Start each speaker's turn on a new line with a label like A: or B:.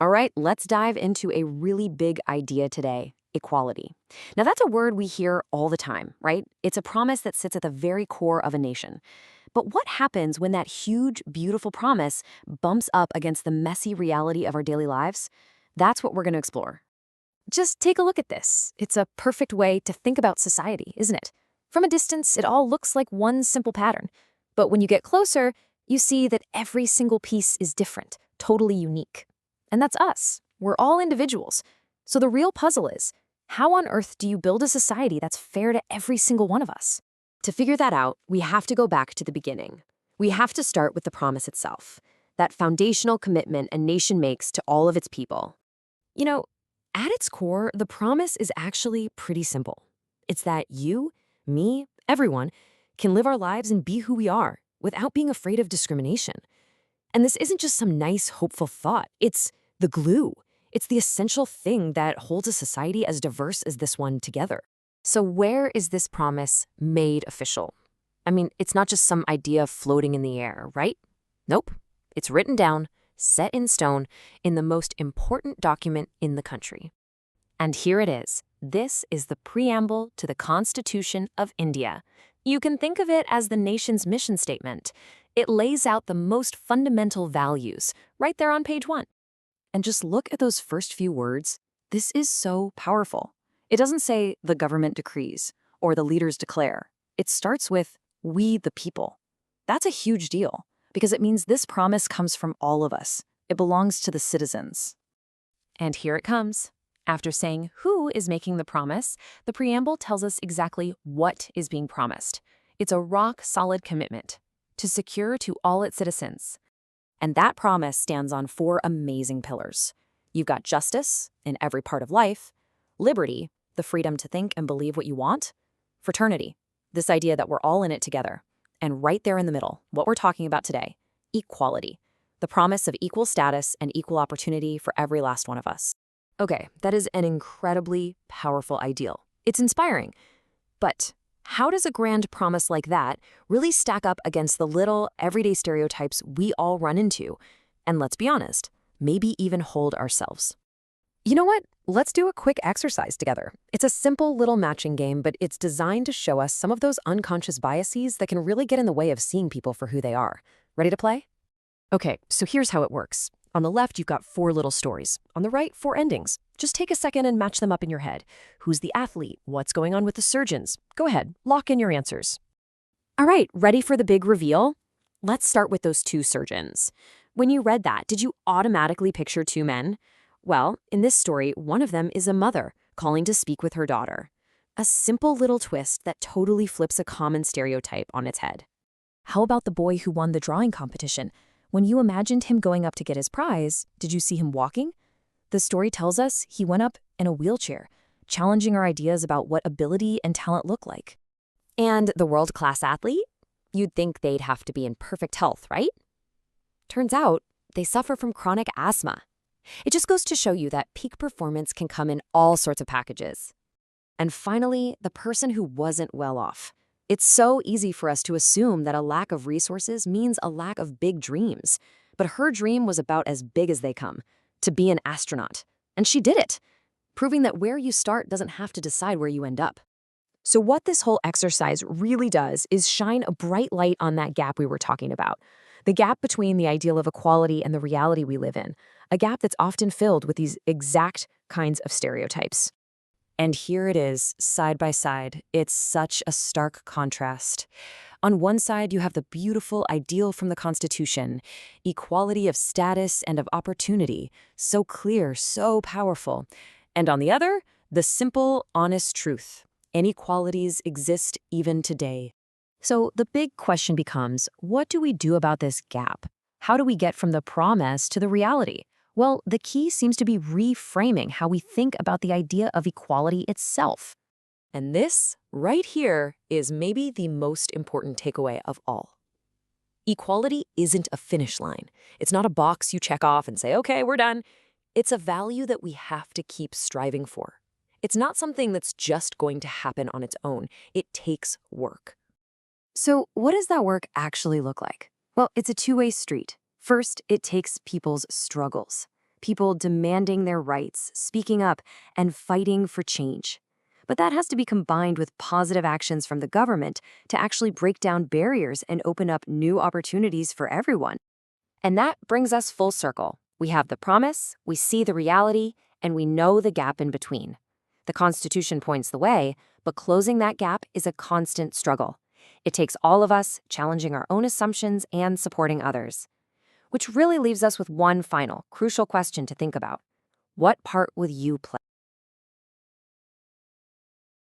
A: All right, let's dive into a really big idea today: equality. Now, that's a word we hear all the time, right? It's a promise that sits at the very core of a nation. But what happens when that huge, beautiful promise bumps up against the messy reality of our daily lives? That's what we're going to explore. Just take a look at this. It's a perfect way to think about society, isn't it? From a distance, it all looks like one simple pattern. But when you get closer, you see that every single piece is different, totally unique. And that's us. We're all individuals. So the real puzzle is, how on earth do you build a society that's fair to every single one of us? To figure that out, we have to go back to the beginning. We have to start with the promise itself, that foundational commitment a nation makes to all of its people. You know, at its core, the promise is actually pretty simple. It's that you, me, everyone, can live our lives and be who we are without being afraid of discrimination. And this isn't just some nice, hopeful thought. It's the glue. It's the essential thing that holds a society as diverse as this one together. So where is this promise made official? I mean, it's not just some idea floating in the air, right? Nope. It's written down, set in stone, in the most important document in the country. And here it is. This is the preamble to the Constitution of India. You can think of it as the nation's mission statement. It lays out the most fundamental values right there on page 1. And just look at those first few words. This is so powerful. It doesn't say the government decrees or the leaders declare. It starts with we the people. That's a huge deal because it means this promise comes from all of us. It belongs to the citizens. And here it comes. After saying who is making the promise, the preamble tells us exactly what is being promised. It's a rock-solid commitment to secure to all its citizens. And that promise stands on 4 amazing pillars. You've got justice in every part of life, liberty, the freedom to think and believe what you want, fraternity, this idea that we're all in it together, and right there in the middle, what we're talking about today, equality, the promise of equal status and equal opportunity for every last one of us. Okay, that is an incredibly powerful ideal. It's inspiring. But how does a grand promise like that really stack up against the little, everyday stereotypes we all run into? And let's be honest, maybe even hold ourselves. You know what? Let's do a quick exercise together. It's a simple little matching game, but it's designed to show us some of those unconscious biases that can really get in the way of seeing people for who they are. Ready to play? Okay, so here's how it works. On the left, you've got 4 little stories. On the right, 4 endings. Just take a second and match them up in your head. Who's the athlete? What's going on with the surgeons? Go ahead, lock in your answers. All right, ready for the big reveal? Let's start with those 2 surgeons. When you read that, did you automatically picture 2 men? Well, in this story, one of them is a mother calling to speak with her daughter. A simple little twist that totally flips a common stereotype on its head. How about the boy who won the drawing competition? When you imagined him going up to get his prize, did you see him walking? The story tells us he went up in a wheelchair, challenging our ideas about what ability and talent look like. And the world-class athlete? You'd think they'd have to be in perfect health, right? Turns out, they suffer from chronic asthma. It just goes to show you that peak performance can come in all sorts of packages. And finally, the person who wasn't well off. It's so easy for us to assume that a lack of resources means a lack of big dreams. But her dream was about as big as they come, to be an astronaut. And she did it, proving that where you start doesn't have to decide where you end up. So what this whole exercise really does is shine a bright light on that gap we were talking about. The gap between the ideal of equality and the reality we live in. A gap that's often filled with these exact kinds of stereotypes. And here it is, side by side. It's such a stark contrast. On one side, you have the beautiful ideal from the Constitution, equality of status and of opportunity, so clear, so powerful. And on the other, the simple, honest truth. Inequalities exist even today. So the big question becomes, what do we do about this gap? How do we get from the promise to the reality? Well, the key seems to be reframing how we think about the idea of equality itself. And this, right here, is maybe the most important takeaway of all. Equality isn't a finish line. It's not a box you check off and say, okay, we're done. It's a value that we have to keep striving for. It's not something that's just going to happen on its own. It takes work. So what does that work actually look like? Well, it's a two-way street. First, it takes people's struggles. people demanding their rights, speaking up, and fighting for change. But that has to be combined with positive actions from the government to actually break down barriers and open up new opportunities for everyone. And that brings us full circle. We have the promise, we see the reality, and we know the gap in between. The Constitution points the way, but closing that gap is a constant struggle. It takes all of us challenging our own assumptions and supporting others. Which really leaves us with one final, crucial question to think about. What part will you play?